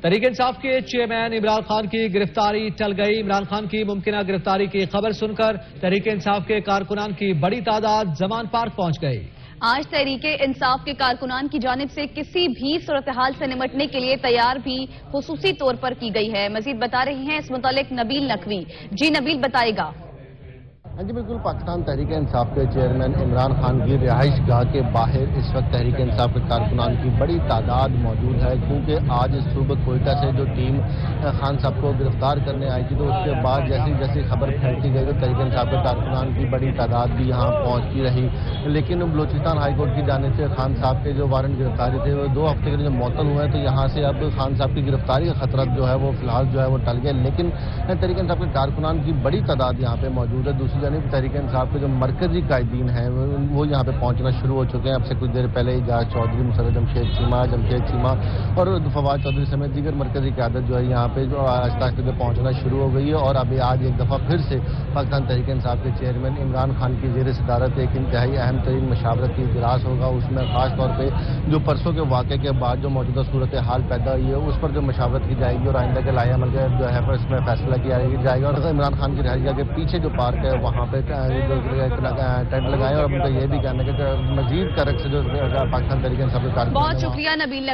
تحریک انصاف کے چیئرمین عمران خان کی گرفتاری ٹل گئی۔ عمران خان کی ممکنہ گرفتاری کی خبر سن کر تحریک انصاف کے کارکنان کی بڑی تعداد زمان پارک پہنچ گئی۔ آج تحریک انصاف کے کارکنان کی جانب سے کسی بھی صورتحال سے نمٹنے کے لیے تیار بھی خصوصی طور پر کی گئی ہے۔ مزید بتا رہے ہیں اس متعلق نبیل نقوی۔ جی نبیل بتائے گا۔ ہاں جی بالکل، پاکستان تحریک انصاف کے چیئرمین عمران خان کی رہائش گاہ کے باہر اس وقت تحریک انصاف کے کارکنان کی بڑی تعداد موجود ہے، کیونکہ آج صبح کوئٹہ سے جو ٹیم خان صاحب کو گرفتار کرنے آئی تھی، تو اس کے بعد جیسی جیسی خبر پھیلتی گئی تو تحریک انصاف کے کارکنان کی بڑی تعداد بھی یہاں پہنچتی رہی، لیکن بلوچستان ہائی کورٹ کی جانب سے خان صاحب کے جو وارنٹ گرفتاری تھے وہ 2 ہفتے کے لیے معطل ہوئے، تو یہاں سے اب خان صاحب کی گرفتاری کا خطرہ جو ہے وہ فی الحال جو ہے وہ ٹل گیا، لیکن تحریک انصاف کے کارکنان کی بڑی تعداد یہاں پہ موجود ہے۔ دوسری جانب تحریک انصاف کے جو مرکزی قائدین ہیں وہ یہاں پہ پہنچنا شروع ہو چکے ہیں۔ اب سے کچھ دیر پہلے اجاز چودھری، مسرت جمشید چیمہ اور فواد چودھری سمیت دیگر مرکزی قیادت جو ہے یہاں پہ جو آہستہ آہستہ پہنچنا شروع ہو گئی ہے، اور ابھی آج ایک دفعہ پھر سے پاکستان تحریک انصاف کے چیئرمین عمران خان کی زیر صدارت ایک انتہائی اہم ترین مشاورتی اجلاس ہوگا۔ اس میں خاص طور پہ جو پرسوں کے واقعے کے بعد جو موجودہ صورتحال پیدا ہوئی ہے اس پر جو مشاورت کی جائے گی اور آئندہ کے لائحہ عمل کا جو ہے اس میں فیصلہ کیا جائے گا۔ اور عمران خان کی رہائش گاہ کے پیچھے جو پارک ہے وہاں پہ ٹینٹ لگائے، اور ان کا یہ بھی کہنا ہے کہ مزید کرک سے جو پاکستان تحریک انصاف کے کارکنان بہت شکریہ نبیل نقوی۔